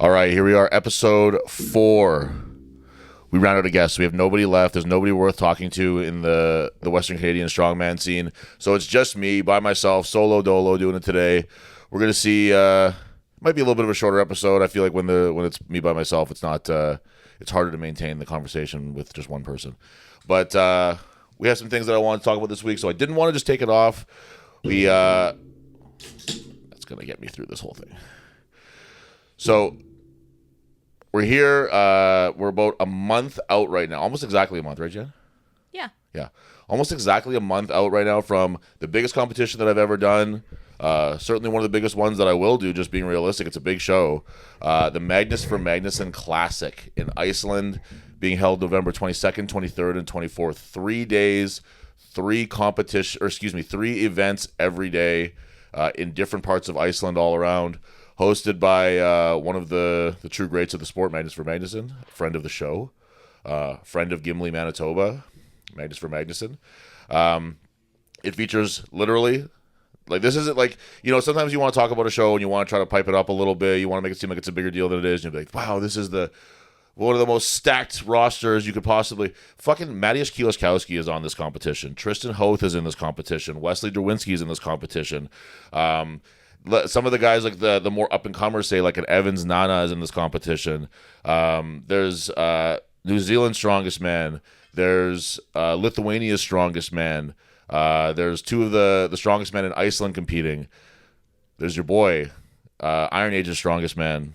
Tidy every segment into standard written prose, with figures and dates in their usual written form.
All right, here we are, episode 4. We round out a guest. We have nobody left. There's nobody worth talking to in the Western Canadian strongman scene. So it's just me, by myself, solo dolo, doing it today. We're going to see, might be a little bit of a shorter episode. I feel like when it's me by myself, it's not, it's harder to maintain the conversation with just one person. But we have some things that I want to talk about this week, so I didn't want to just take it off. That's going to get me through this whole thing. So we're here. We're about a month out right now. Almost exactly a month, right, Jen? Yeah. Yeah. Almost exactly a month out right now from the biggest competition that I've ever done. Certainly one of the biggest ones that I will do, just being realistic. It's a big show. The Magnus for Magnuson Classic in Iceland, being held November 22nd, 23rd, and 24th. 3 days, 3 events every day in different parts of Iceland all around. Hosted by one of the true greats of the sport, Magnus for Magnuson, friend of the show, friend of Gimli, Manitoba, Magnus for Magnuson. It features literally, like, this isn't like, sometimes you want to talk about a show and you want to try to pipe it up a little bit. You want to make it seem like it's a bigger deal than it is. And you'll be like, wow, this is one of the most stacked rosters you could possibly. Fucking Mateusz Kieliszkowski is on this competition. Tristan Hoth is in this competition. Wesley Derwinski is in this competition. Some of the guys, like the more up-and-comers, say, like an Evans Nana is in this competition. There's New Zealand's strongest man. There's Lithuania's strongest man. There's 2 of the strongest men in Iceland competing. There's your boy, Iron Age's strongest man.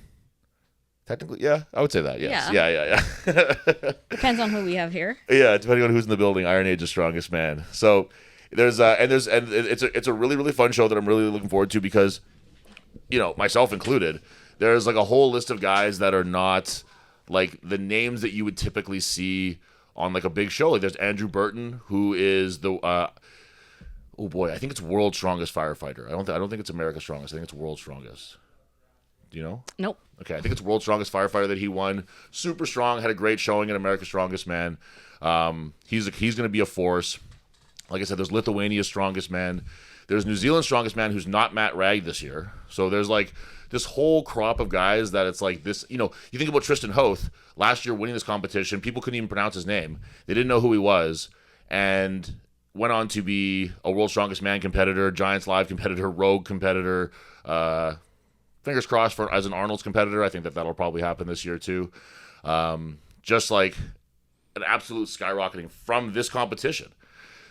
Technically, yeah, I would say that, yes. Yeah. Depends on who we have here. Yeah, depending on who's in the building, Iron Age's strongest man. So it's a really, really fun show that I'm really looking forward to because, myself included, there's like a whole list of guys that are not like the names that you would typically see on like a big show. Like there's Andrew Burton, who is the I think it's world's strongest firefighter. I don't think it's America's strongest. I think it's world's strongest. Do you know? Nope. Okay, I think it's world's strongest firefighter that he won. Super strong, had a great showing in America's Strongest Man. He's going to be a force. Like I said, there's Lithuania's strongest man. There's New Zealand's strongest man, who's not Matt Ragg this year. So there's like this whole crop of guys that it's like this. You think about Tristan Hoth last year winning this competition. People couldn't even pronounce his name. They didn't know who he was, and went on to be a World's Strongest Man competitor, Giants Live competitor, Rogue competitor. Fingers crossed for as an Arnold's competitor. I think that'll probably happen this year too. Just like an absolute skyrocketing from this competition.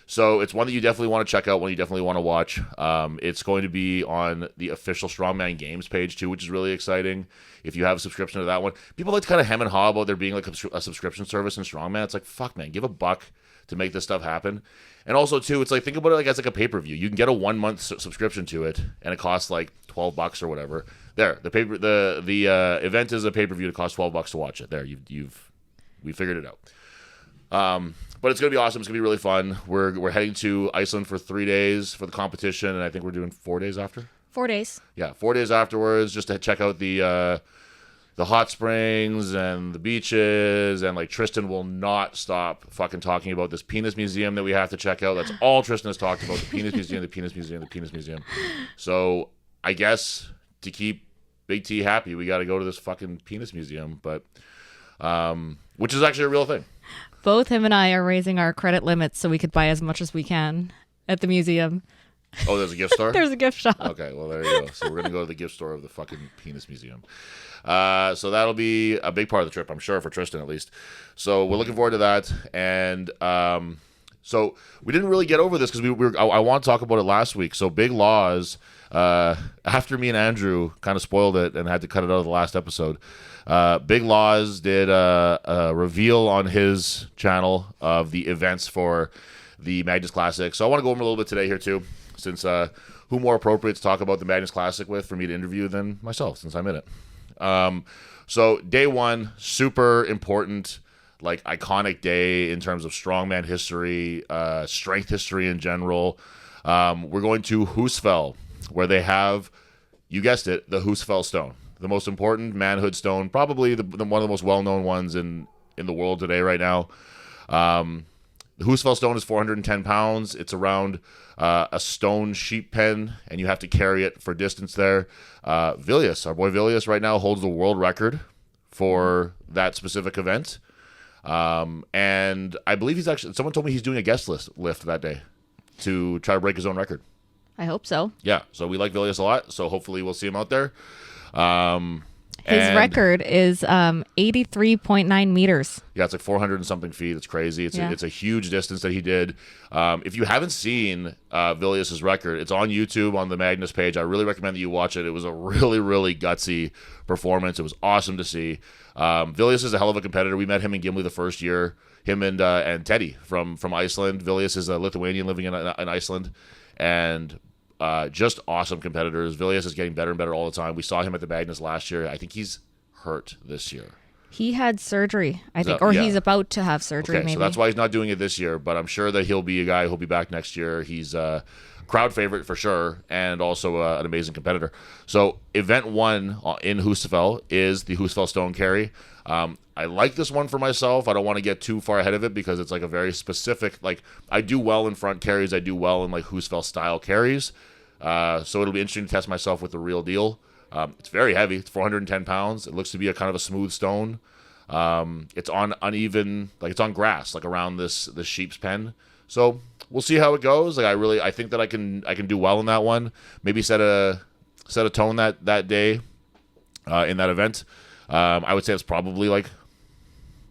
So it's one that you definitely want to check out, one you definitely want to watch. It's going to be on the official Strongman Games page too, which is really exciting. If you have a subscription to that one, people like to kind of hem and haw about there being like a subscription service in Strongman. It's like, fuck, man, give $1 to make this stuff happen. And also too, it's like, think about it like as like a pay-per-view. You can get a 1-month subscription to it, and it costs like $12 or whatever. There, the event is a pay-per-view. It costs $12 to watch it. There, we figured it out. But it's going to be awesome. It's going to be really fun. We're heading to Iceland for 3 days for the competition, and I think we're doing 4 days after. 4 days. Yeah, 4 days afterwards, just to check out the hot springs and the beaches, and like Tristan will not stop fucking talking about this penis museum that we have to check out. That's all Tristan has talked about: the penis museum, the penis museum, the penis museum. So I guess to keep Big T happy, we got to go to this fucking penis museum, but which is actually a real thing. Both him and I are raising our credit limits so we could buy as much as we can at the museum. Oh, there's a gift store? There's a gift shop. Okay, well, there you go. So we're going to go to the gift store of the fucking penis museum. So that'll be a big part of the trip, I'm sure, for Tristan at least. So we're looking forward to that. And so we didn't really get over this because I want to talk about it last week. So Big Laws, after me and Andrew kind of spoiled it and had to cut it out of the last episode, Big Laws did a reveal on his channel of the events for the Magnus Classic. So I want to go over a little bit today here too, since who more appropriate to talk about the Magnus Classic with for me to interview than myself, since I'm in it. So day 1, super important, like iconic day in terms of strongman history, strength history in general. We're going to Husfell, where they have, you guessed it, the Husfell Stone, the most important manhood stone, probably one of the most well-known ones in the world today right now. The The Husfeld stone is 410 pounds. It's around a stone sheep pen, and you have to carry it for distance there. Vilius, our boy Vilius, right now holds the world record for that specific event. And I believe he's actually, someone told me he's doing a guest lift that day to try to break his own record. I hope so. Yeah, so we like Vilius a lot, so hopefully we'll see him out there. His record is 83.9 meters. Yeah, it's like 400 and something feet. It's crazy. It's a huge distance that he did. If you haven't seen Vilius's record, it's on YouTube on the Magnus page. I really recommend that you watch it. It was a really, really gutsy performance. It was awesome to see. Vilius is a hell of a competitor. We met him in Gimli the first year. Him and Teddy from Iceland. Vilius is a Lithuanian living in Iceland. And just awesome competitors. Vilius is getting better and better all the time. We saw him at the Magnus last year. I think he's hurt this year. He had surgery, I think, or he's about to have surgery. Okay, maybe. so that's why he's not doing it this year. But I'm sure that he'll be a guy who'll be back next year. He's a crowd favorite for sure, and also an amazing competitor. So event 1 in Husfeld is the Husfeld stone carry. I like this one for myself. I don't want to get too far ahead of it because it's like a very specific. Like I do well in front carries. I do well in like Husfeld style carries. So it'll be interesting to test myself with the real deal. It's very heavy. It's 410 pounds. It looks to be a kind of a smooth stone. It's on uneven, like it's on grass, like around this sheep's pen. So we'll see how it goes. Like I think that I can do well in that one. Maybe set a tone that day in that event. I would say it's probably like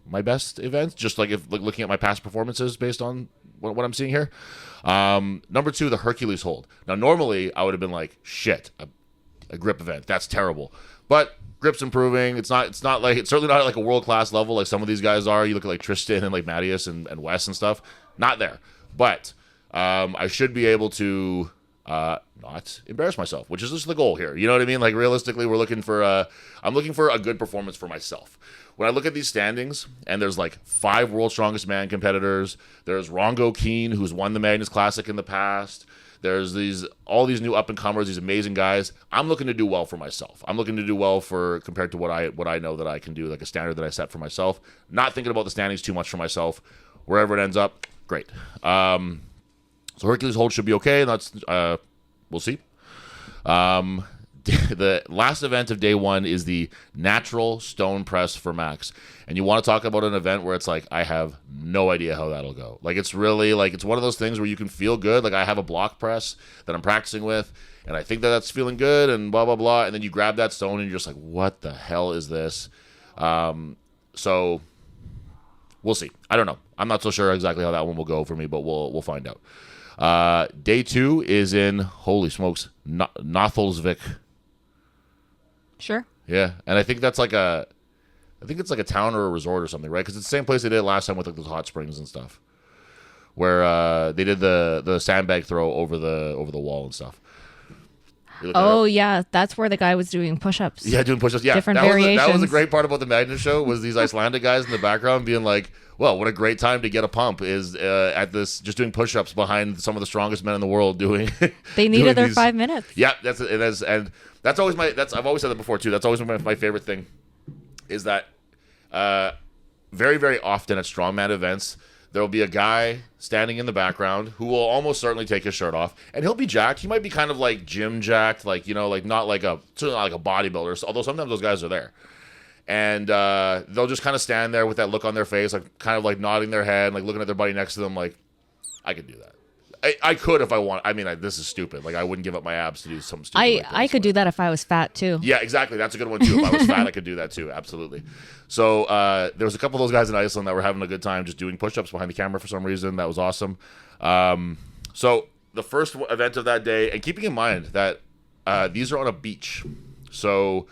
my best event, just like if looking at my past performances based on what I'm seeing here. Number 2, the Hercules hold. Now, normally I would have been like, shit, a grip event. That's terrible. But grip's improving. It's certainly not at like a world-class level like some of these guys are. You look at like Tristan and like Matthias and Wes and stuff. Not there. But I should be able to not embarrass myself, which is just the goal here. You know what I mean? Like realistically, I'm looking for a good performance for myself. When I look at these standings, and there's like 5 World's Strongest Man competitors, there's Rongo Keane, who's won the Magnus Classic in the past. There's all these new up-and-comers, these amazing guys. I'm looking to do well for myself. I'm looking to do well compared to what I know that I can do, like a standard that I set for myself. Not thinking about the standings too much for myself. Wherever it ends up, great. So Hercules hold should be okay. That's we'll see. The last event of day 1 is the natural stone press for max. And you want to talk about an event where it's like, I have no idea how that'll go. Like, it's really like, it's one of those things where you can feel good. Like, I have a block press that I'm practicing with, and I think that that's feeling good and blah, blah, blah. And then you grab that stone and you're just like, what the hell is this? So we'll see. I don't know. I'm not so sure exactly how that one will go for me, but we'll find out. Day 2 is in, holy smokes, Notholsvik. Sure. Yeah, and I think that's like I think it's like a town or a resort or something, right? Because it's the same place they did last time with like those hot springs and stuff, where they did the sandbag throw over the wall and stuff. Oh yeah, that's where the guy was doing push-ups. Yeah, doing push-ups. Yeah, different variations. That was a great part about the Magnus show was these Icelandic guys in the background being like, well, what a great time to get a pump is at this, just doing push-ups behind some of the strongest men in the world doing. They needed their 5 minutes. Yeah, that's always I've always said that before too. That's always my favorite thing, is that very, very often at strongman events, there will be a guy standing in the background who will almost certainly take his shirt off, and he'll be jacked. He might be kind of like gym jacked, like, you know, like certainly not like a bodybuilder, although sometimes those guys are there. And they'll just kind of stand there with that look on their face, like kind of like nodding their head, like looking at their buddy next to them, like, I could do that. I could if I want. I mean, this is stupid. Like, I wouldn't give up my abs to do something stupid like this, I could do that if I was fat too. Yeah, exactly. That's a good one too. If I was fat, I could do that too. Absolutely. So there was a couple of those guys in Iceland that were having a good time just doing push-ups behind the camera for some reason. That was awesome. So the first event of that day, and keeping in mind that these are on a beach. So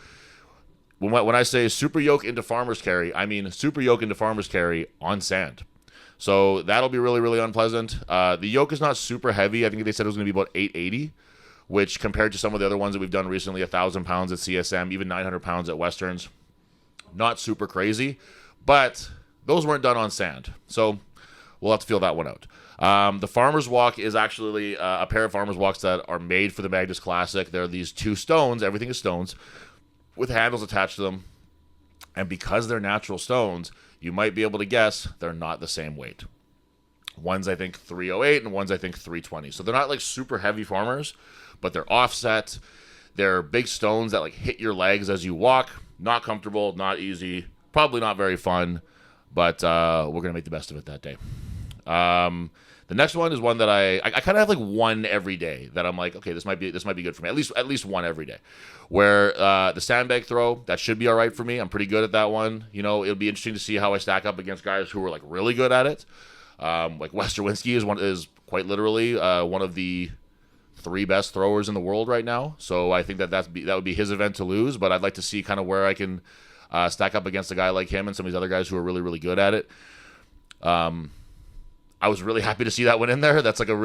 when I say super yoke into farmer's carry, I mean super yoke into farmer's carry on sand. So that'll be really, really unpleasant. The yoke is not super heavy. I think they said it was going to be about 880, which compared to some of the other ones that we've done recently, 1,000 pounds at CSM, even 900 pounds at Westerns, not super crazy. But those weren't done on sand. So we'll have to feel that one out. The Farmer's Walk is actually a pair of Farmer's Walks that are made for the Magnus Classic. There are these 2 stones. Everything is stones with handles attached to them. And because they're natural stones, you might be able to guess they're not the same weight. One's, I think, 308, and one's, I think, 320. So they're not like super heavy farmers, but they're offset. They're big stones that like hit your legs as you walk. Not comfortable, not easy, probably not very fun, but we're going to make the best of it that day. The next one is one that I kind of have like one every day that I'm like, okay, this might be good for me. At least one every day. Where the sandbag throw, that should be all right for me. I'm pretty good at that one. You know, it'll be interesting to see how I stack up against guys who are like really good at it. Like Wes Derwinski is quite literally one of the 3 best throwers in the world right now. So I think that would be his event to lose. But I'd like to see kind of where I can stack up against a guy like him and some of these other guys who are really, really good at it. I was really happy to see that one in there. That's like a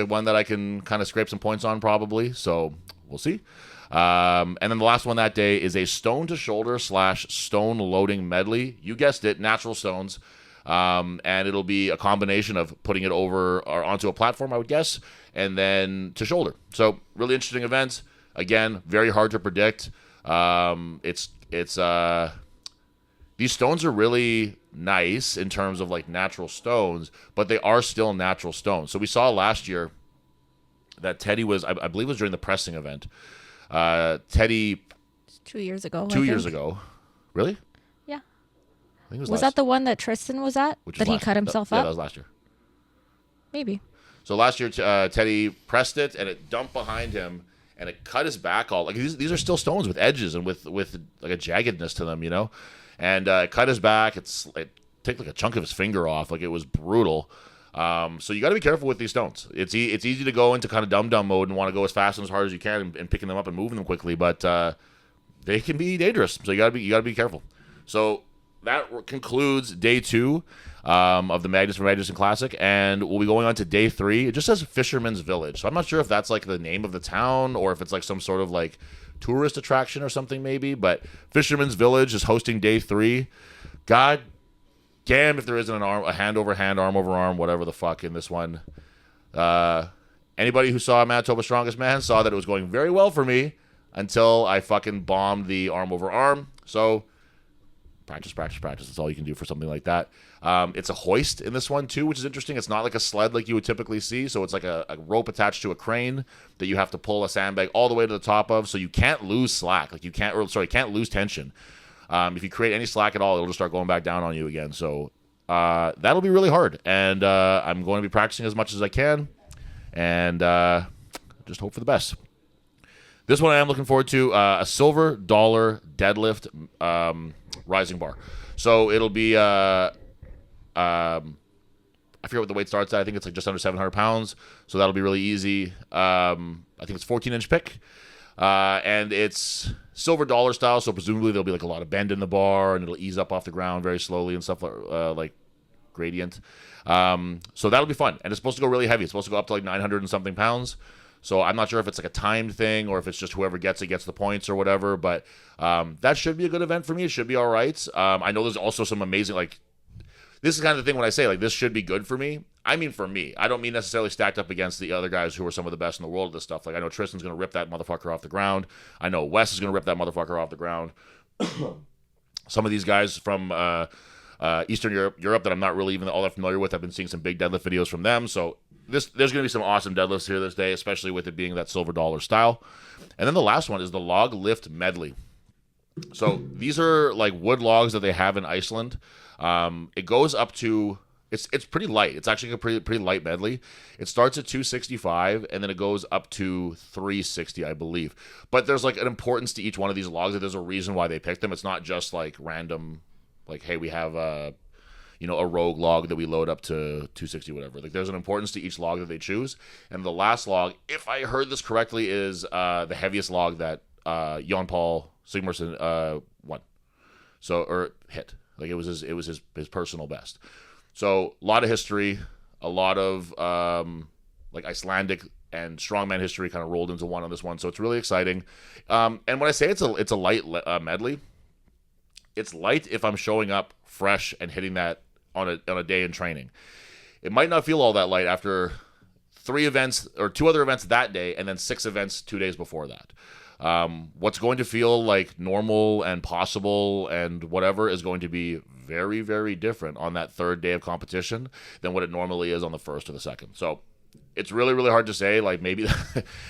one that I can kind of scrape some points on probably. So we'll see. And then the last one that day is a stone to shoulder / stone loading medley. You guessed it, natural stones. And it'll be a combination of putting it over or onto a platform, I would guess, and then to shoulder. So really interesting event. Again, very hard to predict. These stones are really nice in terms of like natural stones, but they are still natural stones. So we saw last year that Teddy was, I believe it was during the pressing event. Teddy 2 years ago. 2 years ago. Really? Yeah. I think it Was that the one that Tristan was at? That he cut himself Yeah, up? that was last year. Maybe. So last year, Teddy pressed it and it dumped behind him and it cut his back all. Like these are still stones with edges and with like a jaggedness to them, you know. And it cut his back. It took like a chunk of his finger off. Like it was brutal. So you got to be careful with these stones. It's easy to go into kind of dum-dum mode and want to go as fast and as hard as you can and picking them up and moving them quickly, but they can be dangerous. So you got to be careful. So that concludes day 2 of the Magnus from Magnuson Classic, and we'll be going on to day 3. It just says Fisherman's Village, so I'm not sure if that's like the name of the town or if it's like some sort of like tourist attraction or something maybe. But Fisherman's Village is hosting day 3. God damn if there isn't a hand over hand, arm over arm, whatever the fuck in this one. Anybody who saw Manitoba's Strongest Man saw that it was going very well for me until I fucking bombed the arm over arm. So practice. That's all you can do for something like that. It's a hoist in this one too, which is interesting. It's not like a sled like you would typically see. So it's like a rope attached to a crane that you have to pull a sandbag all the way to the top of. So you can't lose slack. Like you can't lose tension. If you create any slack at all, it'll just start going back down on you again. So that'll be really hard. And I'm going to be practicing as much as I can. And just hope for the best. This one I am looking forward to, a silver dollar deadlift rising bar. So it'll be, I forget what the weight starts at. I think it's like just under 700 pounds. So that'll be really easy. I think it's 14-inch pick. And it's silver dollar style. So presumably there'll be like a lot of bend in the bar and it'll ease up off the ground very slowly and stuff like gradient. So that'll be fun. And it's supposed to go really heavy. It's supposed to go up to like 900 and something pounds. So I'm not sure if it's like a timed thing or if it's just whoever gets it gets the points or whatever. But that should be a good event for me. It should be all right. I know there's also some amazing, like, this is kind of the thing when I say, like, this should be good for me. I mean for me. I don't mean necessarily stacked up against the other guys who are some of the best in the world at this stuff. Like, I know Tristan's going to rip that motherfucker off the ground. I know Wes is going to rip that motherfucker off the ground. Some of these guys from Eastern Europe that I'm not really even all that familiar with, I've been seeing some big deadlift videos from them. So there's going to be some awesome deadlifts here this day, especially with it being that silver dollar style. And then the last one is the log lift medley. So these are like wood logs that they have in Iceland. It goes up to, it's pretty light. It's actually a pretty light medley. It starts at 265 and then it goes up to 360, I believe. But there's like an importance to each one of these logs that there's a reason why they picked them. It's not just like random, like, hey, we have a rogue log that we load up to 260, whatever. Like, there's an importance to each log that they choose. And the last log, if I heard this correctly, is the heaviest log that Jan Paul Sigmarsson won. So, or hit. Like, it was his personal best. So, a lot of history, a lot of like Icelandic and strongman history kind of rolled into one on this one. So it's really exciting. And when I say it's a light medley, it's light if I'm showing up fresh and hitting that on a day in training. It might not feel all that light after 3 events or 2 other events that day and then 6 events 2 days before that. What's going to feel like normal and possible and whatever is going to be very, very different on that third day of competition than what it normally is on the first or the second. So it's really, really hard to say. Like maybe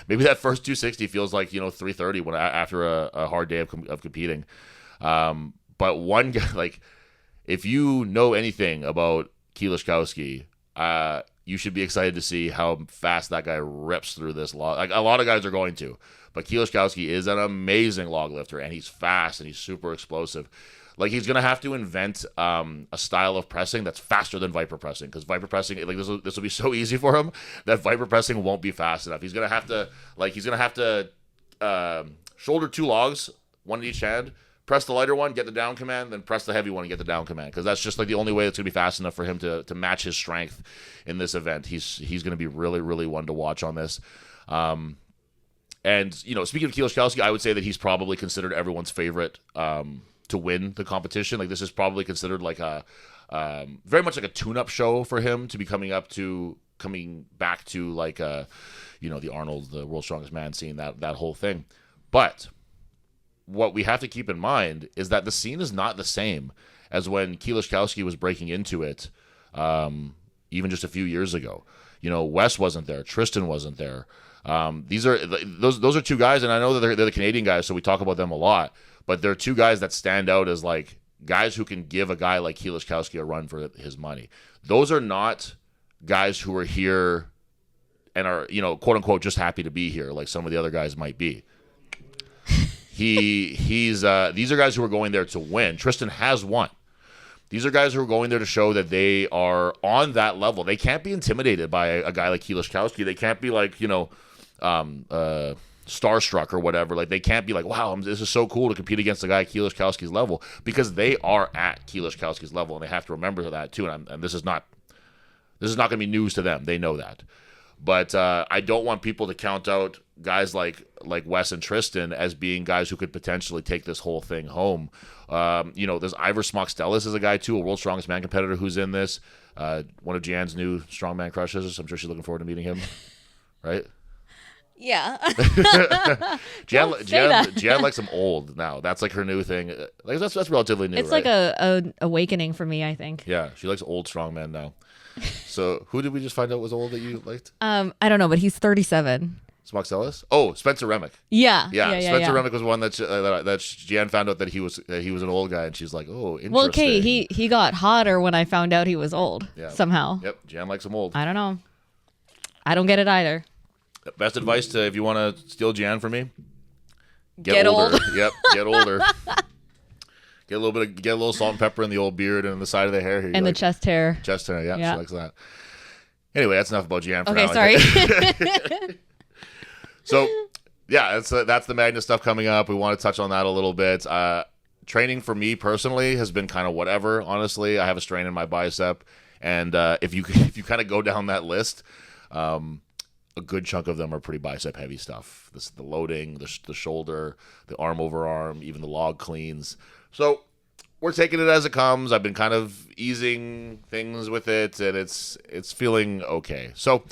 maybe that first 260 feels like 330 when after a hard day of competing. But one guy, like if you know anything about Kieliszkowski, you should be excited to see how fast that guy rips through this log. Like a lot of guys are going to, but Kieliszkowski is an amazing log lifter, and he's fast and he's super explosive. Like he's gonna have to invent a style of pressing that's faster than Viper pressing, because Viper pressing, like this will be so easy for him that Viper pressing won't be fast enough. He's gonna have to shoulder 2 logs, one in each hand, press the lighter one, get the down command, then press the heavy one and get the down command, because that's just like the only way it's gonna be fast enough for him to match his strength in this event. He's gonna be really, really one to watch on this. And speaking of Kieliszkowski, I would say that he's probably considered everyone's favorite to win the competition. Like this is probably considered like a very much like a tune-up show for him to be coming back to like the Arnold, the World's Strongest Man, seeing that whole thing. But what we have to keep in mind is that the scene is not the same as when Kieliszkowski was breaking into it even just a few years ago. Wes wasn't there, Tristan wasn't there. Those are 2 guys, and I know that they're the Canadian guys, so we talk about them a lot. But they're 2 guys that stand out as like guys who can give a guy like Kieliszkowski a run for his money. Those are not guys who are here and are, quote unquote, just happy to be here, like some of the other guys might be. These are guys who are going there to win. Tristan has won. These are guys who are going there to show that they are on that level. They can't be intimidated by a guy like Kieliszkowski. They can't be like, starstruck or whatever. Like they can't be like, wow, this is so cool to compete against a guy at Kieliszkowski's level, because they are at Kieliszkowski's level, and they have to remember that too. And this is not going to be news to them. They know that. But I don't want people to count out guys like Wes and Tristan as being guys who could potentially take this whole thing home. There's Ivor Smockstellis is a guy too, a World's Strongest Man competitor who's in this. One of Jan's new strongman crushes. I'm sure she's looking forward to meeting him. Right? Yeah. Jan likes him old now. That's like her new thing. Like that's relatively new. It's right? like a awakening for me, I think. Yeah, she likes old strongmen now. So who did we just find out was old that you liked? I don't know, but he's 37. Smockstellis? Oh, Spencer Remick. Yeah. Spencer Remick was one that Jan found out that he was an old guy, and she's like, oh, interesting. Well, okay, he got hotter when I found out he was old. Yeah. Somehow. Yep, Jan likes him old. I don't know. I don't get it either. Best advice to if you want to steal Jan from me, get older. old. Yep, get older. Get a little salt and pepper in the old beard and on the side of the hair here. And the chest hair. Chest hair, yeah, she likes that. Anyway, that's enough about Jan for now. Okay, sorry. So, yeah, that's the Magnus stuff coming up. We want to touch on that a little bit. Training for me personally has been kind of whatever. Honestly, I have a strain in my bicep, and if you kind of go down that list, a good chunk of them are pretty bicep heavy stuff. The loading, the shoulder, the arm over arm, even the log cleans. So we're taking it as it comes. I've been kind of easing things with it, and it's feeling okay. So,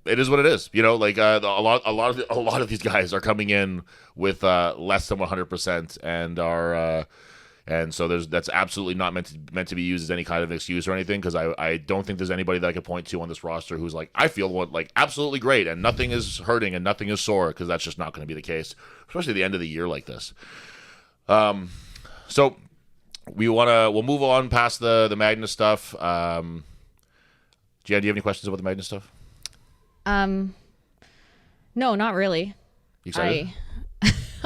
it is what it is. A lot of these guys are coming in with less than 100% and are. And so that's absolutely not meant to be used as any kind of excuse or anything, because I don't think there's anybody that I could point to on this roster who's like, I feel absolutely great and nothing is hurting and nothing is sore, because that's just not going to be the case, especially at the end of the year like this. So we'll move on past the Magnus stuff. Jan, do you have any questions about the Magnus stuff? No, not really. You excited?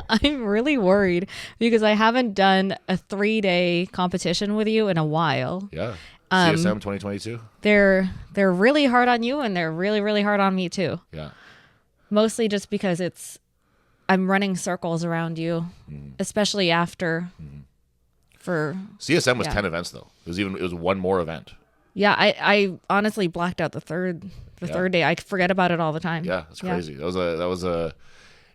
I'm really worried because I haven't done a 3-day competition with you in a while. Yeah. CSM 2022. They're really hard on you, and they're really, really hard on me too. Yeah. Mostly just because I'm running circles around you, especially after. For CSM was 10 events though. It was one more event. Yeah, I honestly blacked out the third day. I forget about it all the time. Yeah, that's crazy. That was a.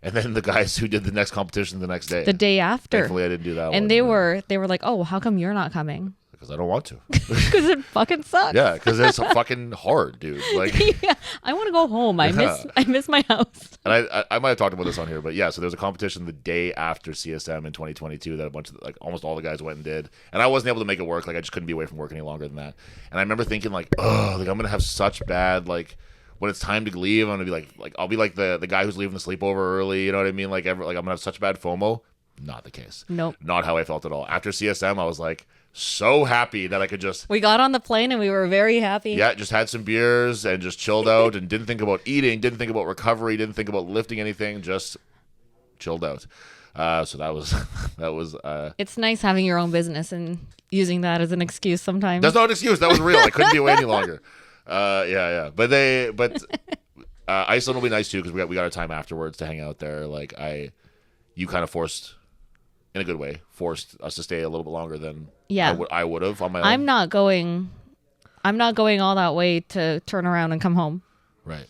And then the guys who did the next competition the next day. The day after. Thankfully, I didn't do that one. And they were like, oh, how come you're not coming? Because I don't want to. Because it fucking sucks. Yeah, because it's fucking hard, dude. Like, Yeah, I want to go home. I miss my house. and I might have talked about this on here, but yeah. So there was a competition the day after CSM in 2022 that a bunch of like almost all the guys went and did, and I wasn't able to make it work. Like I just couldn't be away from work any longer than that. And I remember thinking like, oh, like I'm gonna have such bad like. When it's time to leave, I'm gonna be like I'll be like the guy who's leaving the sleepover early. You know what I mean? Like I'm gonna have such bad FOMO. Not the case. Nope. Not how I felt at all. After CSM, I was like so happy that I could just. We got on the plane and we were very happy. Yeah, just had some beers and just chilled out and didn't think about eating, didn't think about recovery, didn't think about lifting anything, just chilled out. So that was. It's nice having your own business and using that as an excuse sometimes. That's not an excuse. That was real. I couldn't be away any longer. Yeah. But Iceland will be nice too because we got our time afterwards to hang out there. Like you kind of forced, in a good way, forced us to stay a little bit longer than I would have on my own. I'm not going all that way to turn around and come home. Right.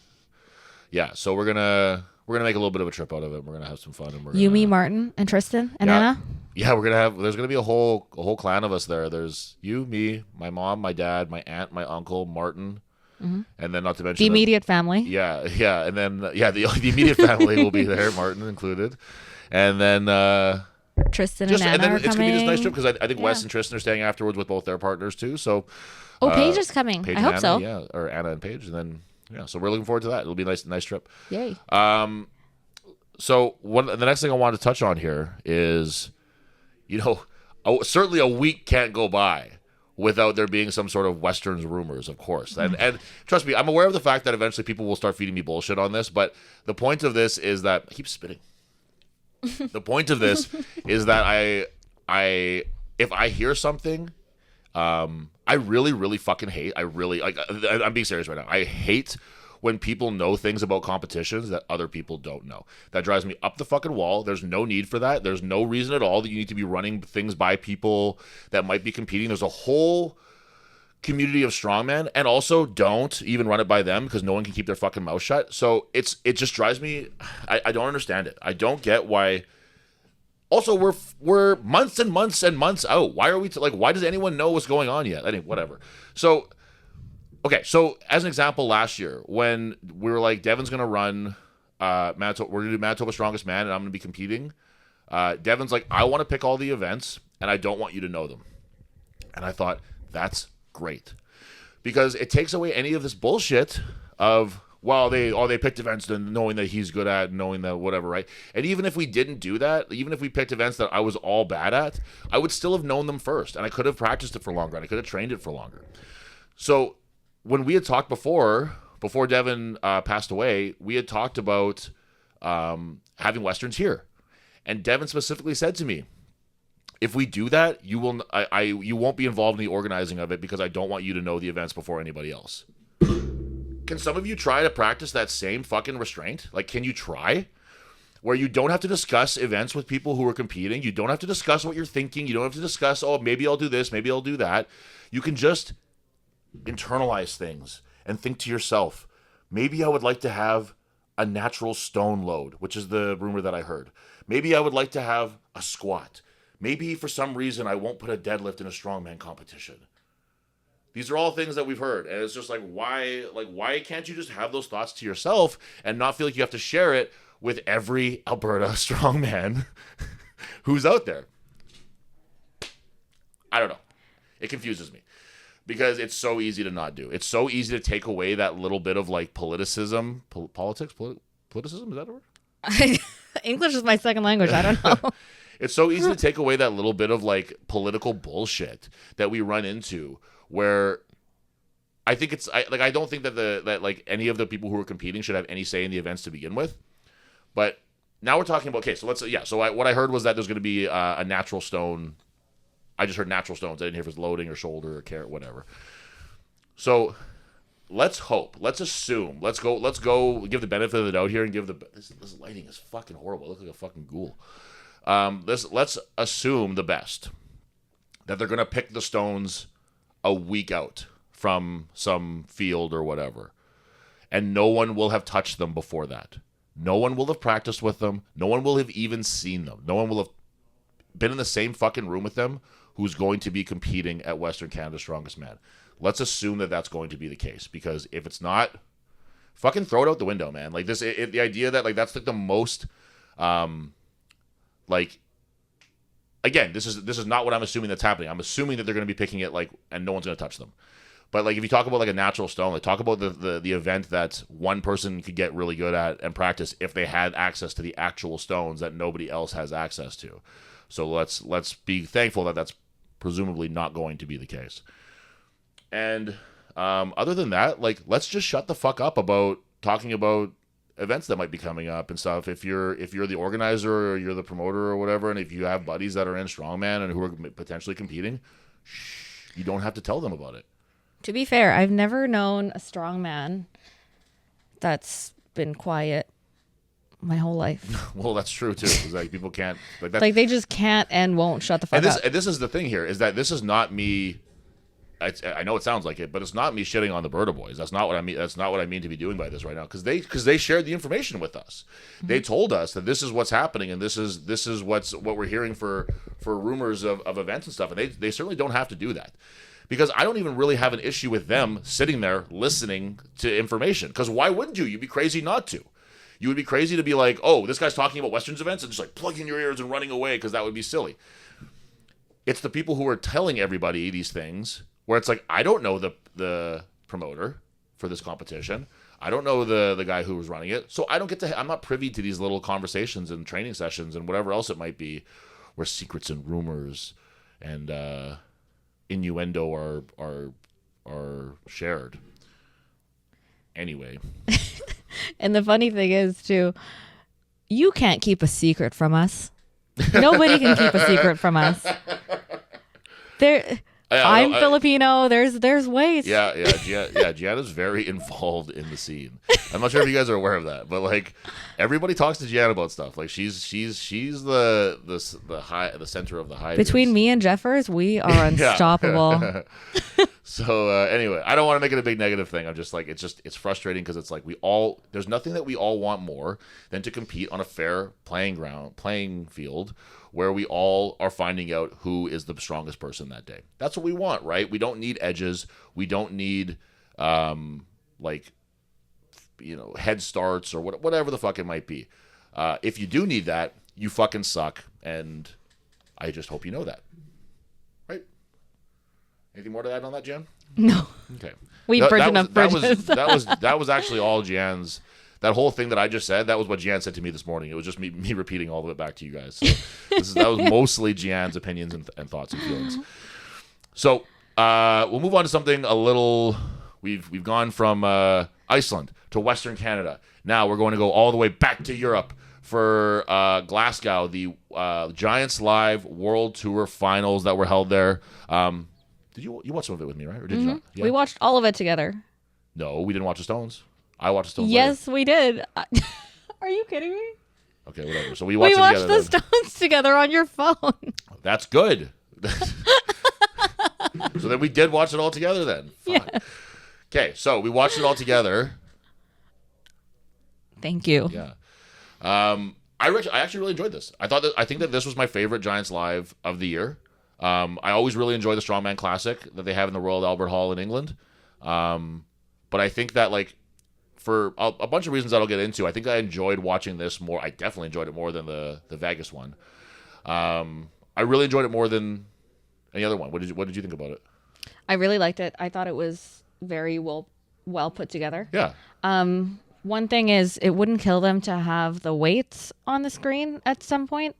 Yeah. So we're gonna make a little bit of a trip out of it. We're gonna have some fun. And You, me, Martin, and Tristan, and Anna. Yeah, there's gonna be a whole clan of us there. There's you, me, my mom, my dad, my aunt, my uncle, Martin, and then not to mention the immediate family. Yeah, and then the immediate family will be there, Martin included, and then Tristan and Anna are it's gonna be this nice coming. trip because I think Wes and Tristan are staying afterwards with both their partners too. So Paige is coming. Paige I and hope Anna, so. Yeah, or Anna and Paige, and then so we're looking forward to that. It'll be a nice trip. Yay. So the next thing I wanted to touch on here is, certainly a week can't go by without there being some sort of Westerns rumors, of course. And trust me, I'm aware of the fact that eventually people will start feeding me bullshit on this, but the point of this is that I keep spitting. The point of this is that I if I hear something, I really, really fucking hate. I'm being serious right now. I hate when people know things about competitions that other people don't know. That drives me up the fucking wall. There's no need for that. There's no reason at all that you need to be running things by people that might be competing. There's a whole community of strongmen, and also don't even run it by them because no one can keep their fucking mouth shut. So it just drives me. I don't understand it. I don't get why. Also, we're months and months and months out. Why are we why does anyone know what's going on yet? Whatever. So. Okay, so as an example, last year when we were like, Devin's gonna run Manitoba, we're gonna do Manitoba Strongest Man, and I'm gonna be competing. Devin's like, I want to pick all the events, and I don't want you to know them. And I thought that's great because it takes away any of this bullshit of they picked events and knowing that he's good at, knowing that whatever, right? And even if we didn't do that, even if we picked events that I was all bad at, I would still have known them first, and I could have practiced it for longer, and I could have trained it for longer. So. When we had talked before Devin passed away, we had talked about having Westerns here. And Devin specifically said to me, if we do that, you won't be involved in the organizing of it because I don't want you to know the events before anybody else. Can some of you try to practice that same fucking restraint? Like, can you try? Where you don't have to discuss events with people who are competing. You don't have to discuss what you're thinking. You don't have to discuss, maybe I'll do this, maybe I'll do that. You can just internalize things and think to yourself, maybe I would like to have a natural stone load, which is the rumor that I heard. Maybe I would like to have a squat. Maybe for some reason I won't put a deadlift in a strongman competition. These are all things that we've heard, and it's just why can't you just have those thoughts to yourself and not feel like you have to share it with every Alberta strongman who's out there? I don't know. It confuses me. Because it's so easy to not do. It's so easy to take away that little bit of politicism. Politicism? Is that a word? English is my second language. I don't know. It's so easy to take away that little bit of political bullshit that we run into where I think I don't think that any of the people who are competing should have any say in the events to begin with. But now we're talking about, what I heard was that there's going to be a natural stone. I just heard natural stones. I didn't hear if it's loading or shoulder or carrot, whatever. So let's hope. Let's assume. Let's go give the benefit of the doubt here and give this lighting is fucking horrible. I look like a fucking ghoul. Let's assume the best. That they're going to pick the stones a week out from some field or whatever. And no one will have touched them before that. No one will have practiced with them. No one will have even seen them. No one will have been in the same fucking room with them who's going to be competing at Western Canada's Strongest Man. Let's assume that that's going to be the case, because if it's not, fucking throw it out the window, man. Like this, the idea that like that's like the most, like, again, this is not what I'm assuming that's happening. I'm assuming that they're going to be picking it like, and no one's going to touch them. But like if you talk about like a natural stone, like talk about the event that one person could get really good at and practice if they had access to the actual stones that nobody else has access to. So let's be thankful that that's presumably not going to be the case. And other than that, like, let's just shut the fuck up about talking about events that might be coming up and stuff. If you're the organizer or you're the promoter or whatever, and if you have buddies that are in Strongman and who are potentially competing, you don't have to tell them about it. To be fair, I've never known a strongman that's been quiet my whole life. Well, that's true too. Because like people can't like that. Like they just can't and won't shut the fuck up. And this is the thing here, is that this is not me. I know it sounds like it, but it's not me shitting on the Berta boys. That's not what I mean. That's not what I mean to be doing by this right now. Because they shared the information with us. Mm-hmm. They told us that this is what's happening, and this is what we're hearing for rumors of events and stuff. And they certainly don't have to do that, because I don't even really have an issue with them sitting there listening to information. Because why wouldn't you? You'd be crazy not to. You would be crazy to be like, oh, this guy's talking about Westerns events, and just like plugging your ears and running away, because that would be silly. It's the people who are telling everybody these things, where it's like, I don't know the promoter for this competition. I don't know the guy who was running it. So I don't get to, I'm not privy to these little conversations and training sessions and whatever else it might be, where secrets and rumors and innuendo are shared. Anyway. And the funny thing is too, you can't keep a secret from us. Nobody can keep a secret from us. I'm Filipino. There's ways. Yeah. Gianna's very involved in the scene. I'm not sure if you guys are aware of that, but like everybody talks to Gianna about stuff. Like she's the center of the hive. Between me and Jeffers, we are unstoppable. So anyway, I don't want to make it a big negative thing. I'm just like, it's frustrating, because it's like there's nothing that we all want more than to compete on a fair playing field, where we all are finding out who is the strongest person that day. That's what we want, right? We don't need edges. We don't need head starts or whatever the fuck it might be. If you do need that, you fucking suck, and I just hope you know that. Right? Anything more to add on that, Jan? No. Okay. We burned enough bridges. That was actually all Jan's. That whole thing that I just said, that was what Gian said to me this morning. It was just me repeating all of it back to you guys. So that was mostly Gian's opinions and thoughts and feelings. So we'll move on to something a little. We've gone from Iceland to Western Canada. Now we're going to go all the way back to Europe for Glasgow, the Giants Live World Tour Finals that were held there. Did you watch some of it with me, right? Or did you not? Yeah. We watched all of it together. No, we didn't watch the Stones. I watched the Stones. Yes, later. We did. Are you kidding me? Okay, whatever. So we watched the Stones together on your phone. That's good. So then we did watch it all together then. Yeah. Okay, so we watched it all together. Thank you. Yeah. I actually really enjoyed this. I think that this was my favorite Giants Live of the year. I always really enjoy the Strongman Classic that they have in the Royal Albert Hall in England. But I think that, like, for a bunch of reasons that I'll get into, I think I enjoyed watching this more. I definitely enjoyed it more than the Vegas one. I really enjoyed it more than any other one. What did you think about it? I really liked it. I thought it was very well put together. Yeah. One thing is, it wouldn't kill them to have the weights on the screen at some point.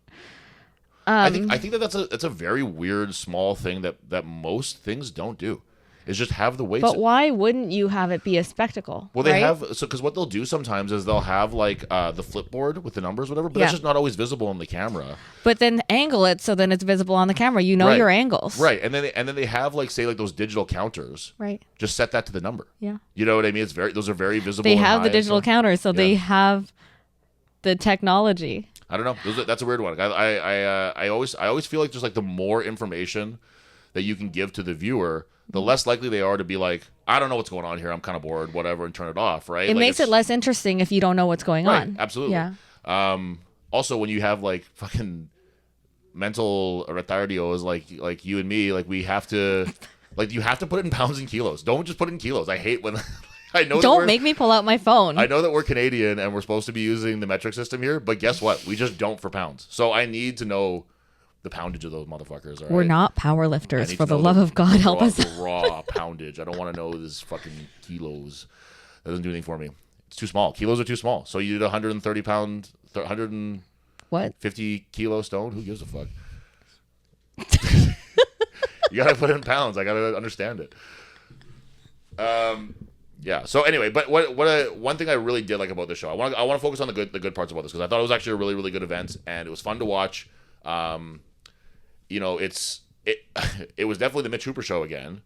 I think that's a very weird small thing that most things don't do. Is just have the weights. But why wouldn't you have it be a spectacle? Well, they have, because what they'll do sometimes is they'll have like the flipboard with the numbers, whatever. But that's just not always visible on the camera. But then angle it so then it's visible on the camera. You know your angles, right? And then they have like, say, like those digital counters, right? Just set that to the number. Yeah, you know what I mean. Those are very visible. They have the digital counters, so they have the technology. I don't know. That's a weird one. I always feel like there's like the more information that you can give to the viewer, the less likely they are to be like, I don't know what's going on here, I'm kind of bored, whatever, and turn it off, right? It makes it less interesting if you don't know what's going on. Absolutely. Yeah. Also, when you have like fucking mental retardios like you and me, like we have to, like you have to put it in pounds and kilos. Don't just put it in kilos. I hate when I know. Don't make me pull out my phone. I know that we're Canadian and we're supposed to be using the metric system here, but guess what? We just don't for pounds. So I need to know the poundage of those motherfuckers. All right? We're not power lifters. For the love of God, help us. The raw poundage. I don't want to know this fucking kilos. That doesn't do anything for me. It's too small. Kilos are too small. So you did 130 pound, 150 kilo stone. Who gives a fuck? You gotta put it in pounds. I gotta understand it. Yeah. So anyway, but one thing I really did like about this show, I want to focus on the good parts about this because I thought it was actually a really really good event and it was fun to watch. You know, it was definitely the Mitch Hooper show again,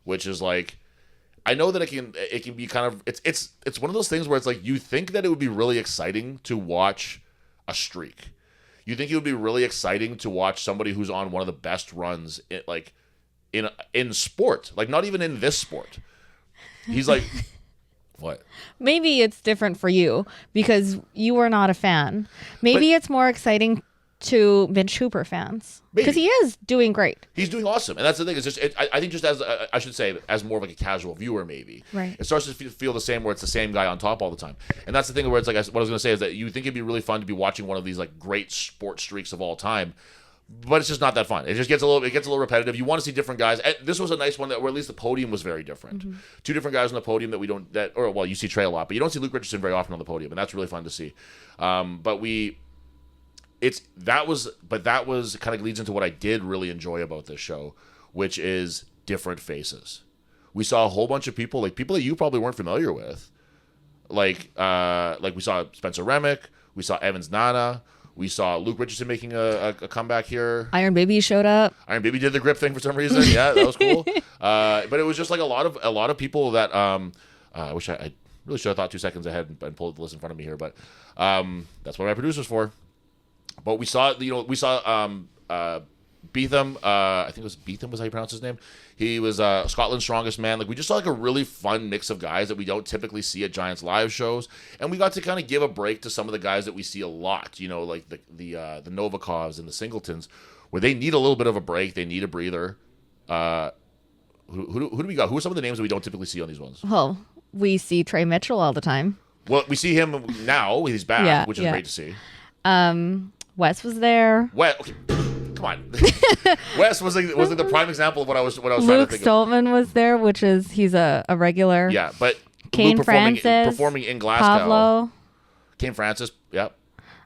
which is like, I know that it can be kind of it's one of those things where it's like you think that it would be really exciting to watch a streak. You think it would be really exciting to watch somebody who's on one of the best runs in sport, like not even in this sport. He's like, what? Maybe it's different for you because you were not a fan. Maybe it's more exciting to Mitch Hooper fans because he is doing great. He's doing awesome, and that's the thing. It's just I think just as I should say as more of like a casual viewer, maybe right. It starts to feel the same where it's the same guy on top all the time, and that's the thing where it's like what I was going to say is that you think it'd be really fun to be watching one of these like great sport streaks of all time. But it's just not that fun. It just gets a little repetitive. You want to see different guys. And this was a nice one where at least the podium was very different. Mm-hmm. Two different guys on the podium you see Trey a lot, but you don't see Luke Richardson very often on the podium, and that's really fun to see. That was kind of leads into what I did really enjoy about this show, which is different faces. We saw a whole bunch of people, like people that you probably weren't familiar with, like we saw Spencer Remick, we saw Evans Nana. We saw Luke Richardson making a comeback here. Iron Baby showed up. Iron Baby did the grip thing for some reason. Yeah, that was cool. But it was just like a lot of people that I wish I really should have thought 2 seconds ahead and pulled the list in front of me here. But that's what my producer's for. But we saw Beetham. I think it was Beetham was how you pronounce his name. He was Scotland's strongest man. Like we just saw like a really fun mix of guys that we don't typically see at Giants live shows, and we got to kind of give a break to some of the guys that we see a lot. You know, like the Novikovs and the Singletons, where they need a little bit of a break. They need a breather. Who do we got? Who are some of the names that we don't typically see on these ones? Well, we see Trey Mitchell all the time. Well, we see him now. He's back, which is great to see. Wes was there. Okay. Come on. Wes was like the prime example of what I was trying to think of. Luke Stoltman was there, he's a regular. Yeah, but Kane Luke performing in Glasgow. Pablo. Kane Francis, yep.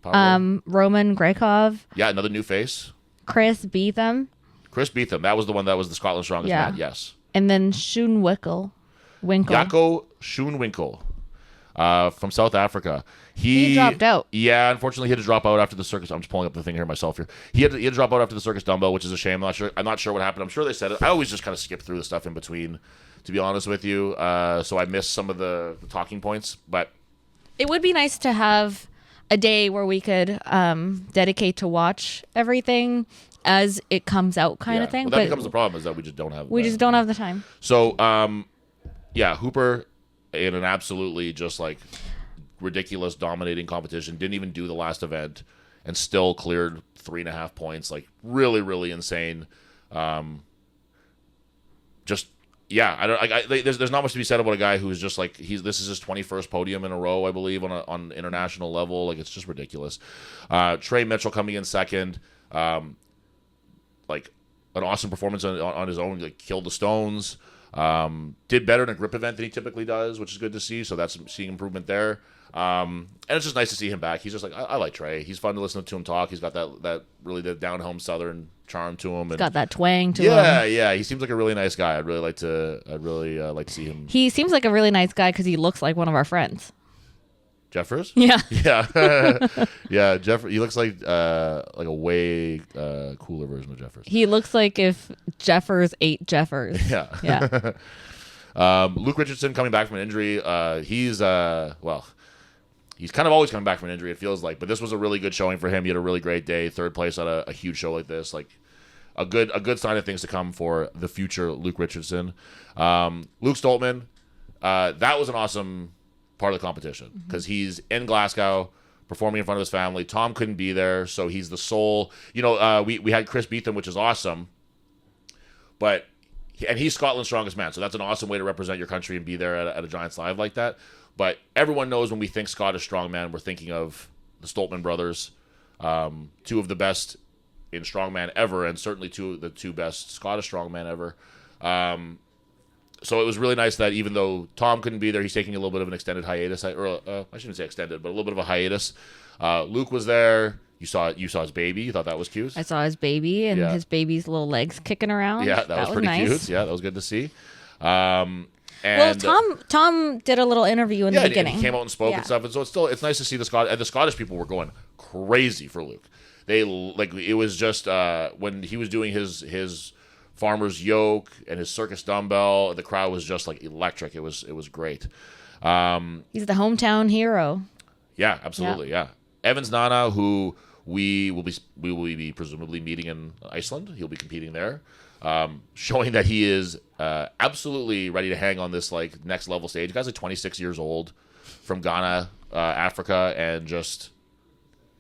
Pablo. Roman Grekov. Yeah, another new face. Chris Beetham. That was the one that was the Scotland's strongest man, yes. And then Schoenwinkel. Jaco Schoenwinkel. From South Africa. He dropped out. Yeah, unfortunately, he had to drop out after the circus. I'm just pulling up the thing here myself here. He had to drop out after the circus dumbbell, which is a shame. I'm not sure what happened. I'm sure they said it. I always just kind of skip through the stuff in between, to be honest with you. So I missed some of the talking points, but it would be nice to have a day where we could dedicate to watch everything as it comes out, kind of thing. Well, that becomes the problem is that we just don't have. We just don't have the time. So, Hooper in an absolutely just like ridiculous dominating competition, didn't even do the last event and still cleared 3.5 points, like really really insane. There's not much to be said about a guy who's just like this is his 21st podium in a row, I believe, on international level. Like it's just ridiculous. Trey Mitchell coming in second, like an awesome performance on his own, like killed the stones. Did better in a grip event than he typically does, which is good to see. So that's seeing improvement there. And it's just nice to see him back. He's just like, I like Trey. He's fun to listen to him talk. He's got that really the down home Southern charm to him. He's got that twang to him. Yeah. He seems like a really nice guy. I'd really like to see him. He seems like a really nice guy because he looks like one of our friends. Jeffers? Yeah. Yeah. Yeah. Jeff. He looks like a way cooler version of Jeffers. He looks like if Jeffers ate Jeffers. Yeah. Yeah. Luke Richardson coming back from an injury. He's kind of always coming back from an injury, it feels like. But this was a really good showing for him. He had a really great day. Third place on a huge show like this. Like a good sign of things to come for the future Luke Richardson. Luke Stoltman. That was an awesome part of the competition because he's in Glasgow performing in front of his family. Tom couldn't be there, so he's the sole. We had Chris Beetham, which is awesome, but he's Scotland's strongest man, so that's an awesome way to represent your country and be there at a Giants Live like that. But everyone knows when we think Scottish strongman, we're thinking of the Stoltman brothers, two of the best in strongman ever, and certainly the two best Scottish strongman ever. So it was really nice that even though Tom couldn't be there, he's taking a little bit of an extended hiatus. I shouldn't say extended, but a little bit of a hiatus. Luke was there. You saw his baby. You thought that was cute? I saw his baby and his baby's little legs kicking around. Yeah, that was pretty nice. cute. Yeah, that was good to see. Tom did a little interview in the beginning. He came out and spoke and stuff. And so it's nice to see the Scottish people were going crazy for Luke. It was just when he was doing his farmer's yoke and his circus dumbbell, the crowd was just like electric. It was great. He's the hometown hero. Yeah, absolutely. Yeah. Evans Nana, who we will be presumably meeting in Iceland. He'll be competing there, showing that he is absolutely ready to hang on this like next level stage. The guy's like 26 years old, from Ghana, Africa, and just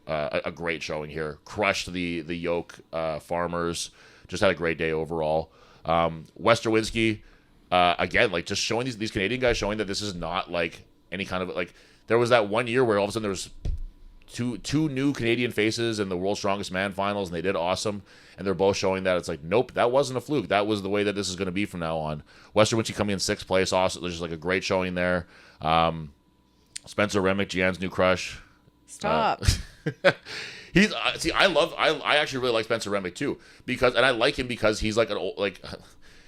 a great showing here. Crushed the yoke farmers. Just had a great day overall. Westerwinski, again, like just showing these Canadian guys, showing that this is not like any kind of like. There was that one year where all of a sudden there was two new Canadian faces in the World's Strongest Man finals, and they did awesome. And they're both showing that it's like, nope, that wasn't a fluke. That was the way that this is going to be from now on. Westerwinski coming in 6th place, also there's just like a great showing there. Spencer Remick, Gian's new crush. Stop. He's I actually really like Spencer Remick too, and I like him because he's like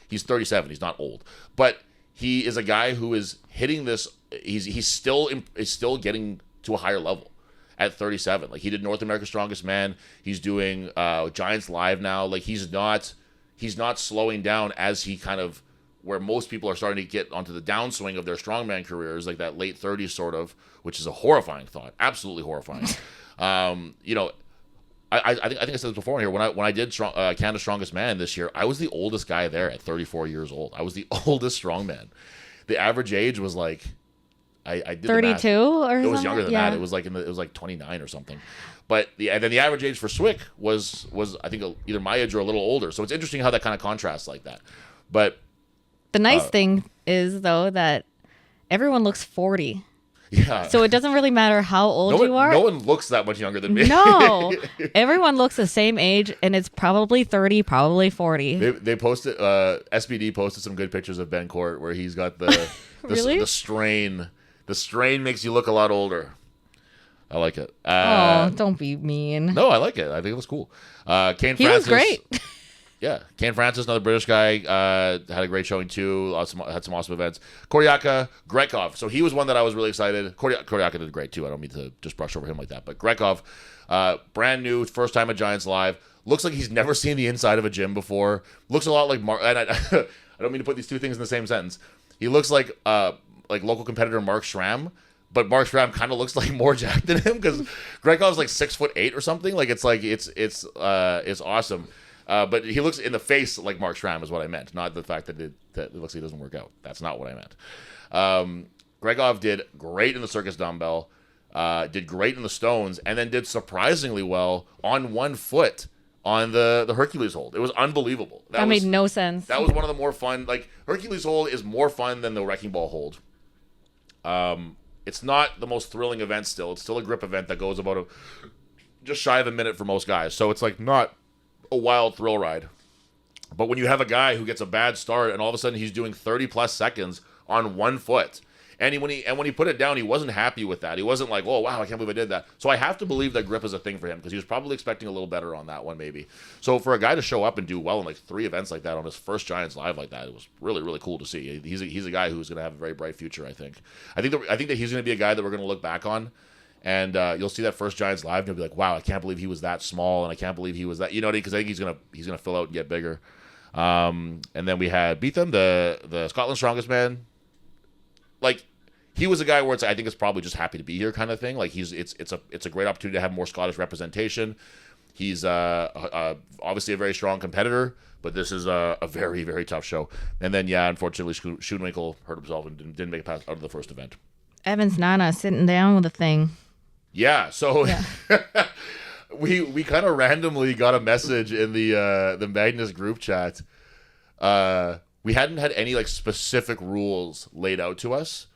he's 37. He's not old, but he is a guy who is hitting this. He's still getting to a higher level at 37. Like he did North America's Strongest Man. He's doing Giants Live now. Like he's not slowing down as he kind of where most people are starting to get onto the downswing of their strongman careers, like that late 30s sort of, which is a horrifying thought, absolutely horrifying. I think I said this before here. When I did Canada's Strongest Man this year, I was the oldest guy there at 34 years old. I was the oldest strongman. The average age was like I did 32 or something. It was younger than that. It was like 29 or something. But then the average age for Swick was I think either my age or a little older. So it's interesting how that kind of contrasts like that. But the nice thing is though that everyone looks 40. Yeah. So it doesn't really matter how old you are. No one looks that much younger than me. No. Everyone looks the same age, and it's probably 30, probably 40. They posted, SBD posted some good pictures of Ben Court where he's got the Really? the strain. The strain makes you look a lot older. I like it. Don't be mean. No, I like it. I think it was cool. Kane He Francis, was great. Yeah, Kane Francis, another British guy, had a great showing too. Had some awesome events. Koryaka Grekov. So he was one that I was really excited. Koryaka did great too. I don't mean to just brush over him like that. But Grekov, brand new, first time at Giants Live. Looks like he's never seen the inside of a gym before. Looks a lot like Mark. And I don't mean to put these two things in the same sentence. He looks like local competitor Mark Schramm. But Mark Schramm kind of looks like more jacked than him because Grekov's like 6'8" or something. Like it's awesome. But he looks in the face like Mark Schramm is what I meant, not the fact that it looks like he doesn't work out. That's not what I meant. Gregov did great in the circus dumbbell, did great in the stones, and then did surprisingly well on one foot on the Hercules hold. It was unbelievable. That made no sense. That was one of the more fun. Like Hercules hold is more fun than the wrecking ball hold. It's not the most thrilling event still. It's still a grip event that goes about just shy of a minute for most guys. So it's like not a wild thrill ride. But when you have a guy who gets a bad start and all of a sudden he's doing 30 plus seconds on one foot, and when he put it down, he wasn't happy with that. He wasn't like, oh wow, I can't believe I did that. So I have to believe that grip is a thing for him because he was probably expecting a little better on that one maybe. So for a guy to show up and do well in like 3 events like that on his first Giants Live like that, it was really, really cool to see. He's a guy who's going to have a very bright future. I think that he's going to be a guy that we're going to look back on. And you'll see that first Giants Live, and you'll be like, "Wow, I can't believe he was that small, and I can't believe he was that." You know, because I think he's gonna fill out and get bigger. And then we had Beetham, the Scotland's Strongest Man. Like he was a guy where I think it's probably just happy to be here kind of thing. Like it's a great opportunity to have more Scottish representation. He's obviously a very strong competitor, but this is a very, very tough show. And then unfortunately, Schoenwinkel hurt himself and didn't make it past out of the first event. Evans Nana sitting down with the thing. Yeah. So Yeah. we kind of randomly got a message in the Magnus group chat. We hadn't had any like specific rules laid out to us.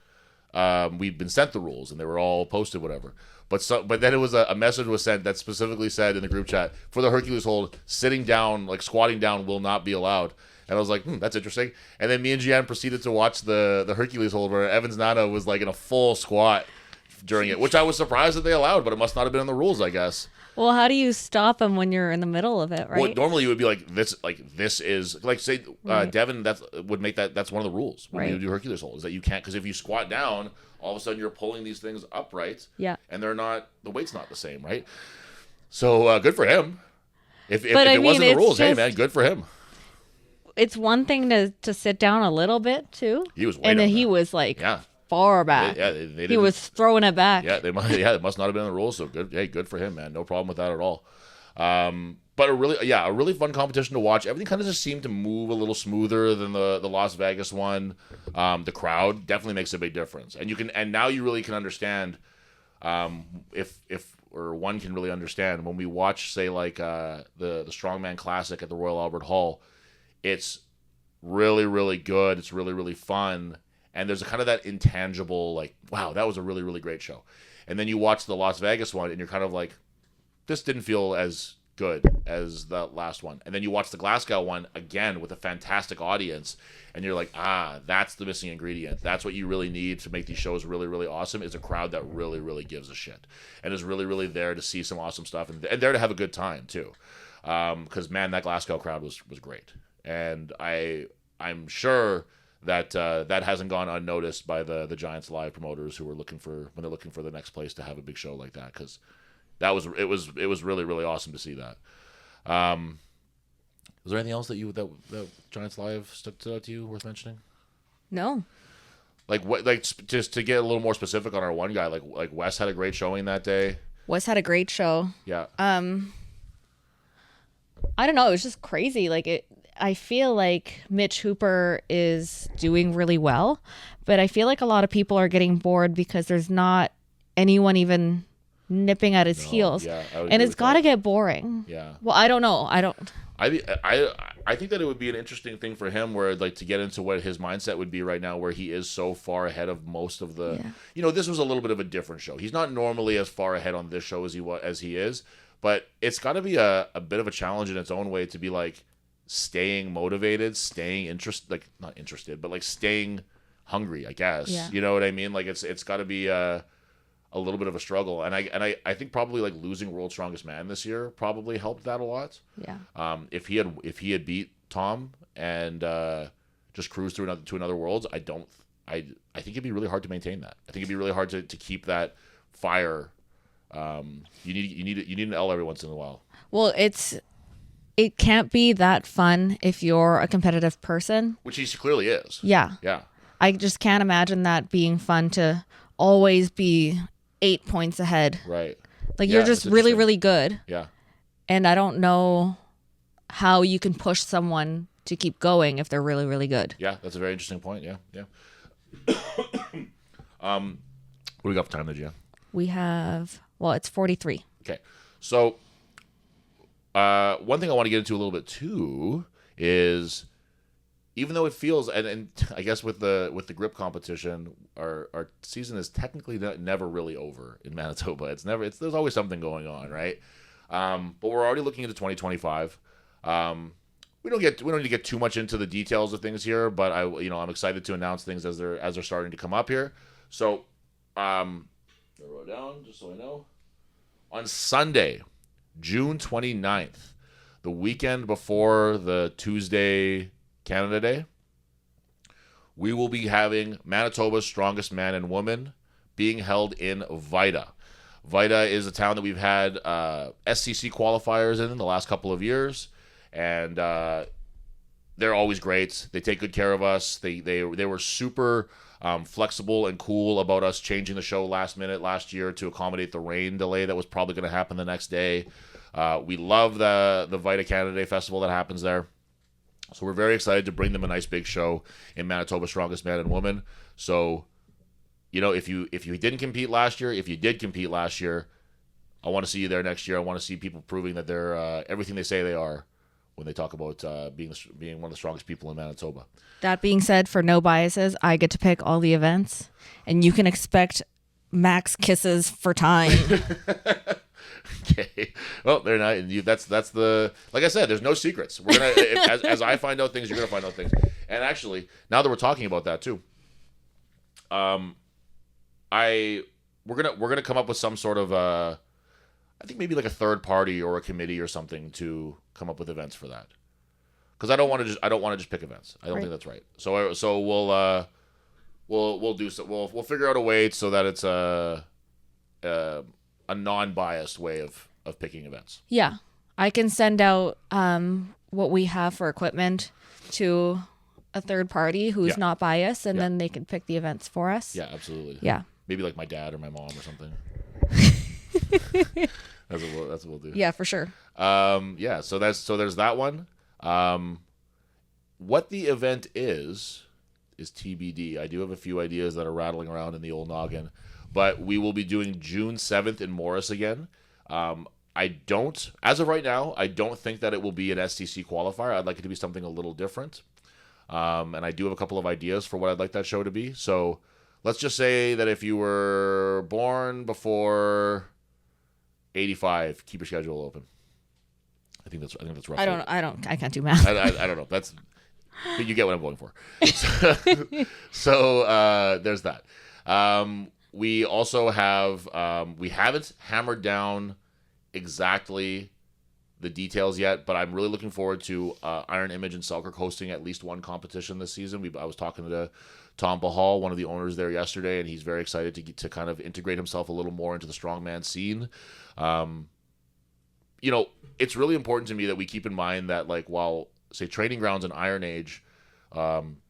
We'd been sent the rules and they were all posted, whatever. But then it was a message was sent that specifically said in the group chat, for the Hercules hold, sitting down, like squatting down, will not be allowed. And I was like, that's interesting. And then me and Gian proceeded to watch the Hercules hold where Evans Nana was like in a full squat during it, which I was surprised that they allowed, but it must not have been in the rules, I guess. Well, how do you stop him when you're in the middle of it, right? Well, normally you would be this is like say Right. Devin that's one of the rules when you Right. do Hercules hold is that you can't, because if you squat down, all of a sudden you're pulling these things upright, Yeah. and the weight's not the same, right? So good for him. If But I it wasn't mean, the rules, it's hey just- man, good for him. It's one thing to sit down a little bit too. He was way and then down he there. was like Yeah. far back. They He didn't- was throwing it back. Yeah, it must not have been in the rules. So good, hey, good for him, man. No problem with that at all. But a really fun competition to watch. Everything kind of just seemed to move a little smoother than the Las Vegas one. The crowd definitely makes a big difference, and now you really can understand, if one can really understand when we watch, say, like the Strongman Classic at the Royal Albert Hall. It's really, really good. It's really, really fun. And there's a kind of that intangible, like, wow, that was a really, really great show. And then you watch the Las Vegas one, and you're kind of like, this didn't feel as good as the last one. And then you watch the Glasgow one again with a fantastic audience, and you're like, that's the missing ingredient. That's what you really need to make these shows really, really awesome, is a crowd that really, really gives a shit and is really, really there to see some awesome stuff and there to have a good time too. Because, man, that Glasgow crowd was great. And I'm sure that that hasn't gone unnoticed by the Giants Live promoters who are looking for the next place to have a big show like that, because it was really, really awesome to see that. Was there anything else that Giants Live stuck out to you worth mentioning? No. Just to get a little more specific on our one guy, like Wes had a great showing that day. Wes had a great show. Yeah. I don't know. It was just crazy. I feel like Mitch Hooper is doing really well, but I feel like a lot of people are getting bored because there's not anyone even nipping at his heels. Yeah, I would and agree it's with got to that. get boring. Yeah. Well, I don't know. I don't. I think that it would be an interesting thing for him, where like to get into what his mindset would be right now, where he is so far ahead of most of the. Yeah. This was a little bit of a different show. He's not normally as far ahead on this show as he is, but it's got to be a bit of a challenge in its own way to be like staying motivated, staying not interested, but like staying hungry, I guess. Yeah. You know what I mean? Like it's got to be a little bit of a struggle, and I think probably like losing World's Strongest Man this year probably helped that a lot. Yeah. If he had beat Tom and just cruised through to another Worlds, I think it'd be really hard to maintain that. I think it'd be really hard to keep that fire. You need an L every once in a while. Well, it can't be that fun if you're a competitive person. Which he clearly is. Yeah. Yeah. I just can't imagine that being fun to always be 8 points ahead. Right. Like Yeah, you're just that's really, interesting. really good. Yeah. And I don't know how you can push someone to keep going if they're really, really good. Yeah, that's a very interesting point. Yeah. Yeah. What do we got for time there, Gia? We have, it's 43. Okay. So one thing I want to get into a little bit too is, even though it feels, and I guess with the grip competition, our season is technically never really over in Manitoba. There's always something going on, right? But we're already looking into 2025. We don't need to get too much into the details of things here, but I'm excited to announce things as they're starting to come up here. So, I wrote it down just so I know. On Sunday, June 29th, the weekend before the Tuesday Canada Day, we will be having Manitoba's Strongest Man and Woman being held in Vida. Vida is a town that we've had SCC qualifiers in the last couple of years, and they're always great. They take good care of us. They were super flexible and cool about us changing the show last minute last year to accommodate the rain delay that was probably going to happen the next day. We love the Vida Canada Day Festival that happens there. So we're very excited to bring them a nice big show in Manitoba Strongest Man and Woman. So if you didn't compete last year, if you did compete last year, I want to see you there next year. I want to see people proving that they're everything they say they are when they talk about being one of the strongest people in Manitoba. That being said, for no biases, I get to pick all the events, and you can expect max kisses for time. Okay. Well, they're not. That's the, like I said. There's no secrets. We're gonna as I find out things, you're gonna find out things. And actually, now that we're talking about that too, we're gonna come up with some sort of I think maybe like a third party or a committee or something to come up with events for that. Because I don't want to just pick events. I don't think that's right. So we'll do so. We'll figure out a way so that it's a non-biased way of picking events. Yeah. I can send out what we have for equipment to a third party who's not biased, and then they can pick the events for us. Yeah, absolutely. Yeah. Maybe like my dad or my mom or something. That's what we'll do. Yeah, for sure. Yeah, so there's that one. What the event is TBD. I do have a few ideas that are rattling around in the old noggin, but we will be doing June 7th in Morris again. As of right now, I don't think that it will be an STC qualifier. I'd like it to be something a little different. And I do have a couple of ideas for what I'd like that show to be. So let's just say that if you were born before 85, keep your schedule open. I think that's roughly. I can't do math. I don't know. But you get what I'm going for. So there's that. We also have we haven't hammered down exactly the details yet, but I'm really looking forward to Iron Image and Selkirk hosting at least one competition this season. I was talking to Tom Bahal, one of the owners there yesterday, and he's very excited to kind of integrate himself a little more into the strongman scene. It's really important to me that we keep in mind that, like, while, say, Training Grounds and Iron Age,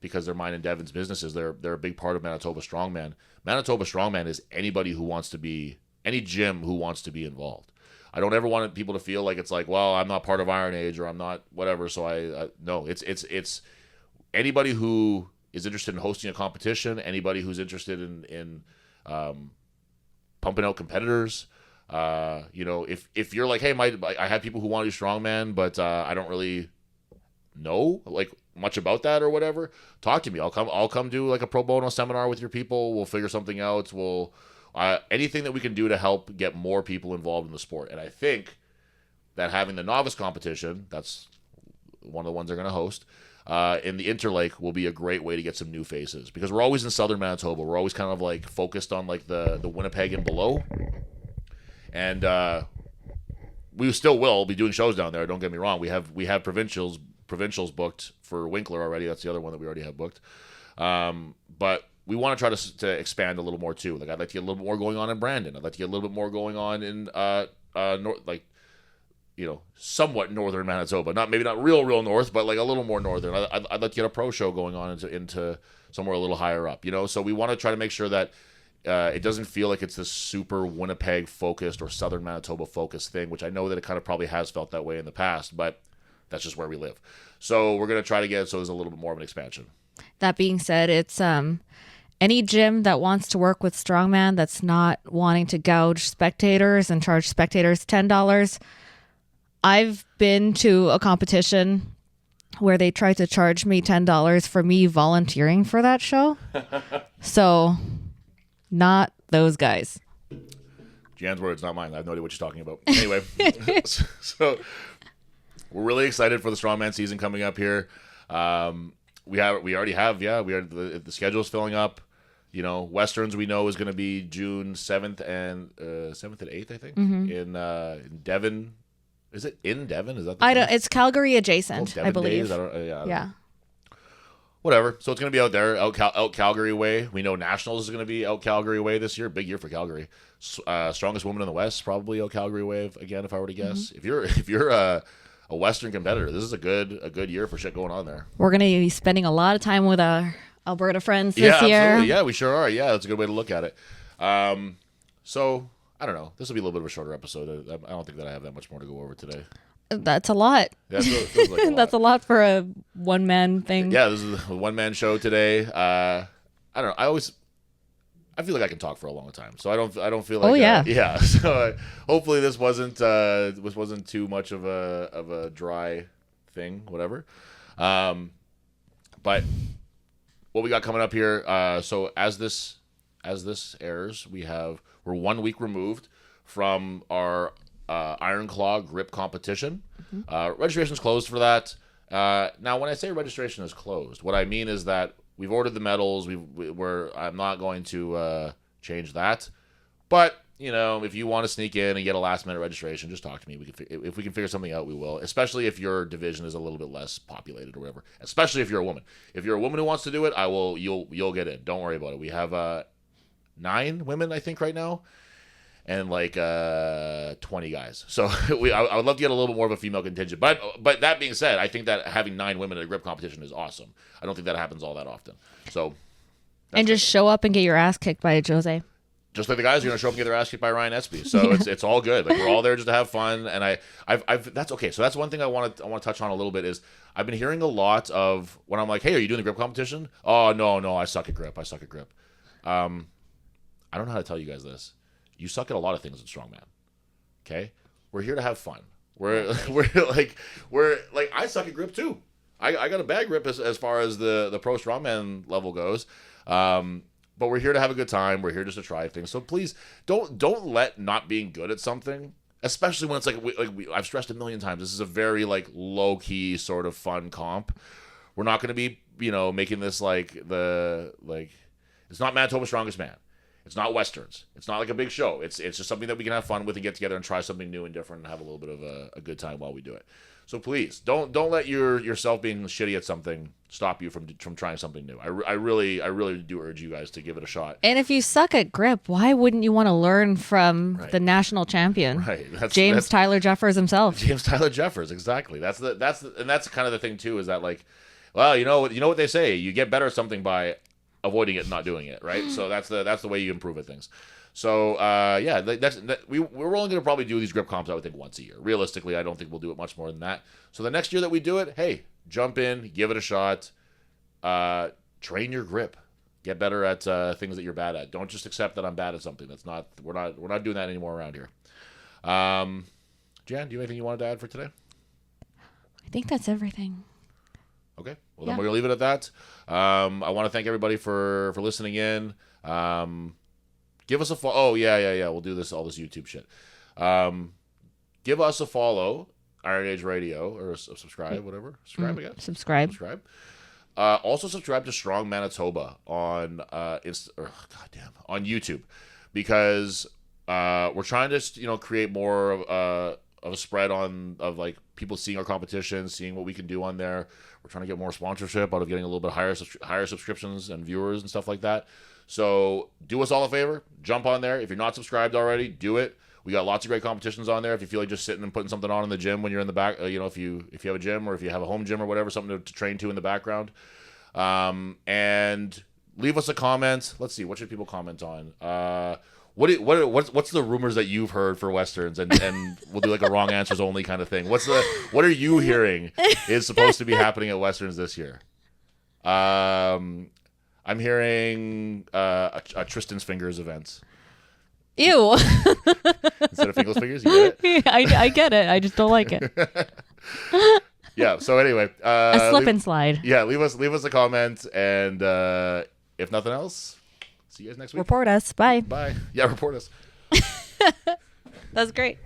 because they're mine and Devin's businesses, they're a big part of Manitoba Strongman. Manitoba Strongman is any gym who wants to be involved. I don't ever want people to feel like it's like, well, I'm not part of Iron Age or I'm not whatever. So no, it's anybody who is interested in hosting a competition, anybody who's interested in pumping out competitors. If you're like, hey, I have people who want to do strongman, but I don't really know like much about that or whatever. Talk to me. I'll come do like a pro bono seminar with your people. We'll figure something out. We'll anything that we can do to help get more people involved in the sport. And I think that having the novice competition, that's one of the ones they're going to host, in the Interlake will be a great way to get some new faces, because we're always in southern Manitoba. We're always kind of like focused on like the Winnipeg and below. And we still will be doing shows down there. Don't get me wrong. We have provincials booked for Winkler already. That's the other one that we already have booked. But we want to try to expand a little more too. Like, I'd like to get a little bit more going on in Brandon. I'd like to get a little bit more going on in somewhat northern Manitoba. Maybe not real north, but like a little more northern. I'd like to get a pro show going on into somewhere a little higher up. So we want to try to make sure that it doesn't feel like it's this super Winnipeg focused or southern Manitoba focused thing, which I know that it kind of probably has felt that way in the past, but that's just where we live. So we're going to try to get it so there's a little bit more of an expansion. That being said, it's any gym that wants to work with Strongman that's not wanting to gouge spectators and charge spectators $10. I've been to a competition where they tried to charge me $10 for me volunteering for that show. So, not those guys. Jan's words, not mine. I have no idea what you're talking about. Anyway, so we're really excited for the Strongman season coming up here. The schedule's filling up. Westerns we know is going to be June 7th and 7th and 8th, I think, in Devon. Is it in Devon? Is that the place? It's Calgary adjacent, I believe. Days? I don't know. Whatever. So it's going to be out there, out Calgary way. We know Nationals is going to be out Calgary way this year. Big year for Calgary. Strongest woman in the West, probably out Calgary way again, if I were to guess. If you're a Western competitor, this is a good year for shit going on there. We're going to be spending a lot of time with our Alberta friends this year. Absolutely. Yeah, we sure are. Yeah, that's a good way to look at it. So I don't know. This will be a little bit of a shorter episode. I don't think that I have that much more to go over today. That's a lot. Yeah, it feels like a lot. That's a lot for a one-man thing. Yeah, this is a one-man show today. I don't know. I feel like I can talk for a long time, so I don't feel like. Oh yeah. Yeah. So hopefully this wasn't too much of a dry thing, whatever. But what we got coming up here. So as this airs, we're 1 week removed from our Iron Claw grip competition. Registration's closed for that. Now, when I say registration is closed, what I mean is that we've ordered the medals. I'm not going to change that. But, if you want to sneak in and get a last-minute registration, just talk to me. If we can figure something out, we will. Especially if your division is a little bit less populated or whatever. Especially if you're a woman. If you're a woman who wants to do it, you'll get in. Don't worry about it. We have 9 women, I think, right now. And 20 guys. So I would love to get a little bit more of a female contingent. But that being said, I think that having 9 women at a grip competition is awesome. I don't think that happens all that often. So and just show up and get your ass kicked by Jose. Just like the guys are going to show up and get their ass kicked by Ryan Espy. So it's all good. Like, we're all there just to have fun. And I've that's okay. So that's one thing I want to touch on a little bit is I've been hearing a lot of when I'm like, hey, are you doing the grip competition? Oh, no, I suck at grip. I don't know how to tell you guys this. You suck at a lot of things in Strongman. Okay? We're here to have fun. We're I suck at grip too. I got a bad grip as far as the pro Strongman level goes. But we're here to have a good time. We're here just to try things. So please don't let not being good at something, especially when it's I've stressed a million times. This is a very low key sort of fun comp. We're not going to be making this it's not Manitoba Strongest Man. It's not Westerns. It's not like a big show. It's just something that we can have fun with and get together and try something new and different and have a little bit of a good time while we do it. So please don't let yourself being shitty at something stop you from trying something new. I really do urge you guys to give it a shot. And if you suck at grip, why wouldn't you want to learn from the national champion? Right. James Tyler Jeffers himself. James Tyler Jeffers, exactly. That's kind of the thing too, is that well, you know what they say, you get better at something by avoiding it and not doing it, right? So that's the way you improve at things. So we're only going to probably do these grip comps, I would think, once a year. Realistically, I don't think we'll do it much more than that. So the next year that we do it, hey, jump in, give it a shot, train your grip, get better at things that you're bad at. Don't just accept that I'm bad at something. We're not doing that anymore around here. Jan, do you have anything you wanted to add for today? I think that's everything. Okay, well then we're gonna leave it at that. I want to thank everybody for listening in. Give us a follow. Oh yeah. We'll do all this YouTube shit. Give us a follow, Iron Age Radio, or subscribe, whatever. Subscribe again. Subscribe. Also subscribe to Strong Manitoba on on YouTube, because we're trying to create more of a spread of people seeing our competition, seeing what we can do on there. We're trying to get more sponsorship out of getting a little bit higher subscriptions and viewers and stuff like that. So do us all a favor, jump on there. If you're not subscribed already, do it. We got lots of great competitions on there. If you feel like just sitting and putting something on in the gym when you're in the back, if you have a gym or if you have a home gym or whatever, something to train to in the background. And leave us a comment. Let's see, what should people comment on? What's the rumors that you've heard for Westerns, and we'll do a wrong answers only kind of thing. What are you hearing is supposed to be happening at Westerns this year? I'm hearing a Tristan's Fingers event. Ew. Instead of Finger's Fingers, you get it? I get it. I just don't like it. Yeah. So anyway, a slip and slide. Yeah. Leave us a comment, and if nothing else, see you guys next week. Report us. Bye. Bye. Yeah. Report us. That's great.